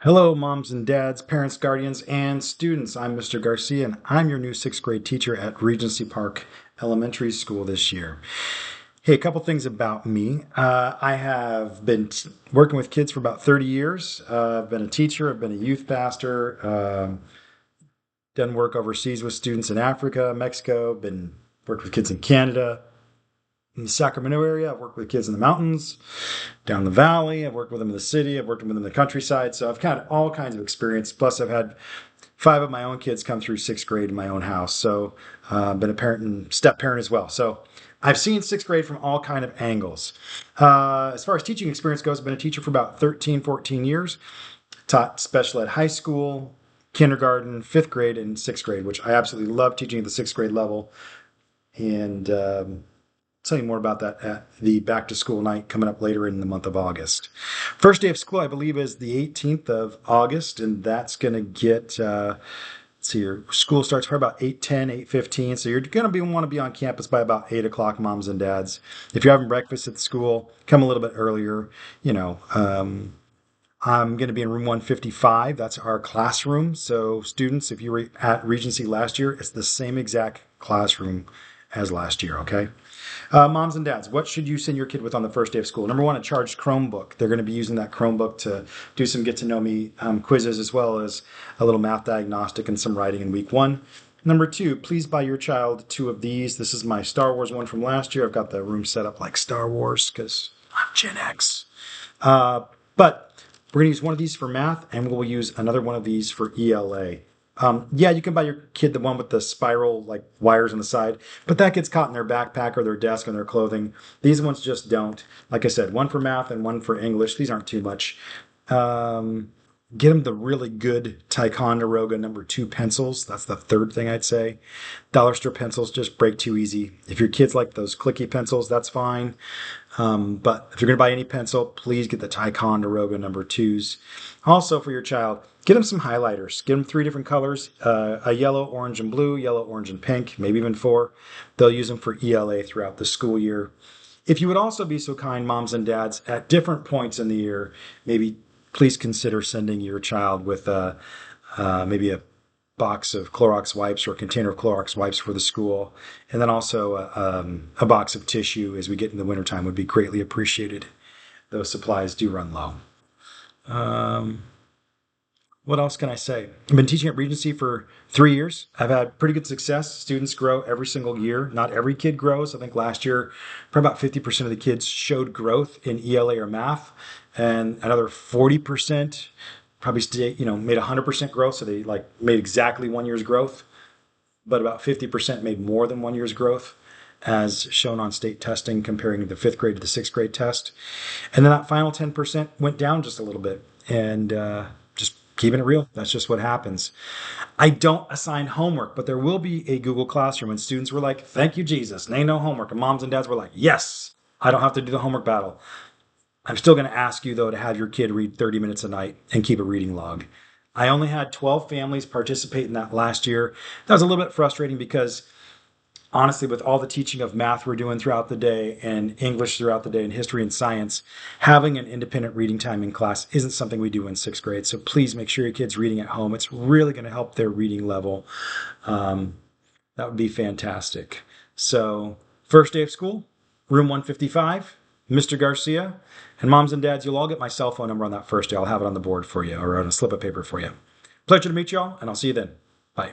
Hello, moms and dads, parents, guardians, and students. I'm Mr. Garcia, and I'm your new sixth grade teacher at Regency Park Elementary School this year. Hey, a couple things about me. I have been working with kids for about 30 years. I've been a teacher, I've been a youth pastor, done work overseas with students in Africa, Mexico, been worked with kids in Canada, in the Sacramento area. I've worked with kids in the mountains, down the valley. I've worked with them in the city. I've worked with them in the countryside. So I've had all kinds of experience. Plus, I've had five of my own kids come through sixth grade in my own house. So I've been a parent and step parent as well. So I've seen sixth grade from all kind of angles. As far as teaching experience goes, I've been a teacher for about 13, 14 years. Taught special ed high school, kindergarten, fifth grade, and sixth grade, which I absolutely love teaching at the sixth grade level. And tell you more about that at the back to school night coming up later in the month of August. First day of school, I believe, is the 18th of August, and that's going to get, let's see, your school starts for about 8:10, 8:15. So you're going to want to be on campus by about 8 o'clock, moms and dads. If you're having breakfast at the school, come a little bit earlier. I'm going to be in room 155. That's our classroom. So students, if you were at Regency last year, it's the same exact classroom as last year, okay? Moms and dads, what should you send your kid with on the first day of school? Number one, a charged Chromebook. They're going to be using that Chromebook to do some get to know me quizzes, as well as a little math diagnostic and some writing in week one. Number two, please buy your child two of these. This is my Star Wars one from last year. I've got the room set up like Star Wars because I'm Gen X. But we're going to use one of these for math, and we'll use another one of these for ELA. Yeah, you can buy your kid the one with the spiral like wires on the side, but that gets caught in their backpack or their desk or their clothing. These ones just don't. Like I said, one for math and one for English. These aren't too much. Get them the really good Ticonderoga #2 pencils. That's the third thing I'd say. Dollar store pencils just break too easy. If your kids like those clicky pencils, that's fine. But if you're going to buy any pencil, please get the Ticonderoga #2s. Also for your child, get them some highlighters. Get them 3 different colors, a yellow, orange, and blue, yellow, orange, and pink, maybe even 4. They'll use them for ELA throughout the school year. If you would also be so kind, moms and dads, at different points in the year, maybe please consider sending your child with maybe a box of Clorox wipes or a container of Clorox wipes for the school. And then also a box of tissue as we get in the wintertime would be greatly appreciated. Those supplies do run low. What else can I say? I've been teaching at Regency for 3 years. I've had pretty good success. Students grow every single year. Not every kid grows. I think last year, probably about 50% of the kids showed growth in ELA or math, and another 40% probably made 100% growth. So they made exactly 1 year's growth, but about 50% made more than 1 year's growth, as shown on state testing comparing the fifth grade to the sixth grade test. And then that final 10% went down just a little bit, and just keeping it real, that's just what happens. I don't assign homework, but there will be a Google Classroom, and students were like, thank you, Jesus, and ain't no homework. And moms and dads were like, yes, I don't have to do the homework battle. I'm still going to ask you, though, to have your kid read 30 minutes a night and keep a reading log. I only had 12 families participate in that last year. That was a little bit frustrating because, honestly, with all the teaching of math we're doing throughout the day and English throughout the day and history and science, having an independent reading time in class isn't something we do in sixth grade. So please make sure your kid's reading at home. It's really going to help their reading level. That would be fantastic. So first day of school, room 155, Mr. Garcia. And moms and dads, you'll all get my cell phone number on that first day. I'll have it on the board for you or on a slip of paper for you. Pleasure to meet you all, and I'll see you then. Bye.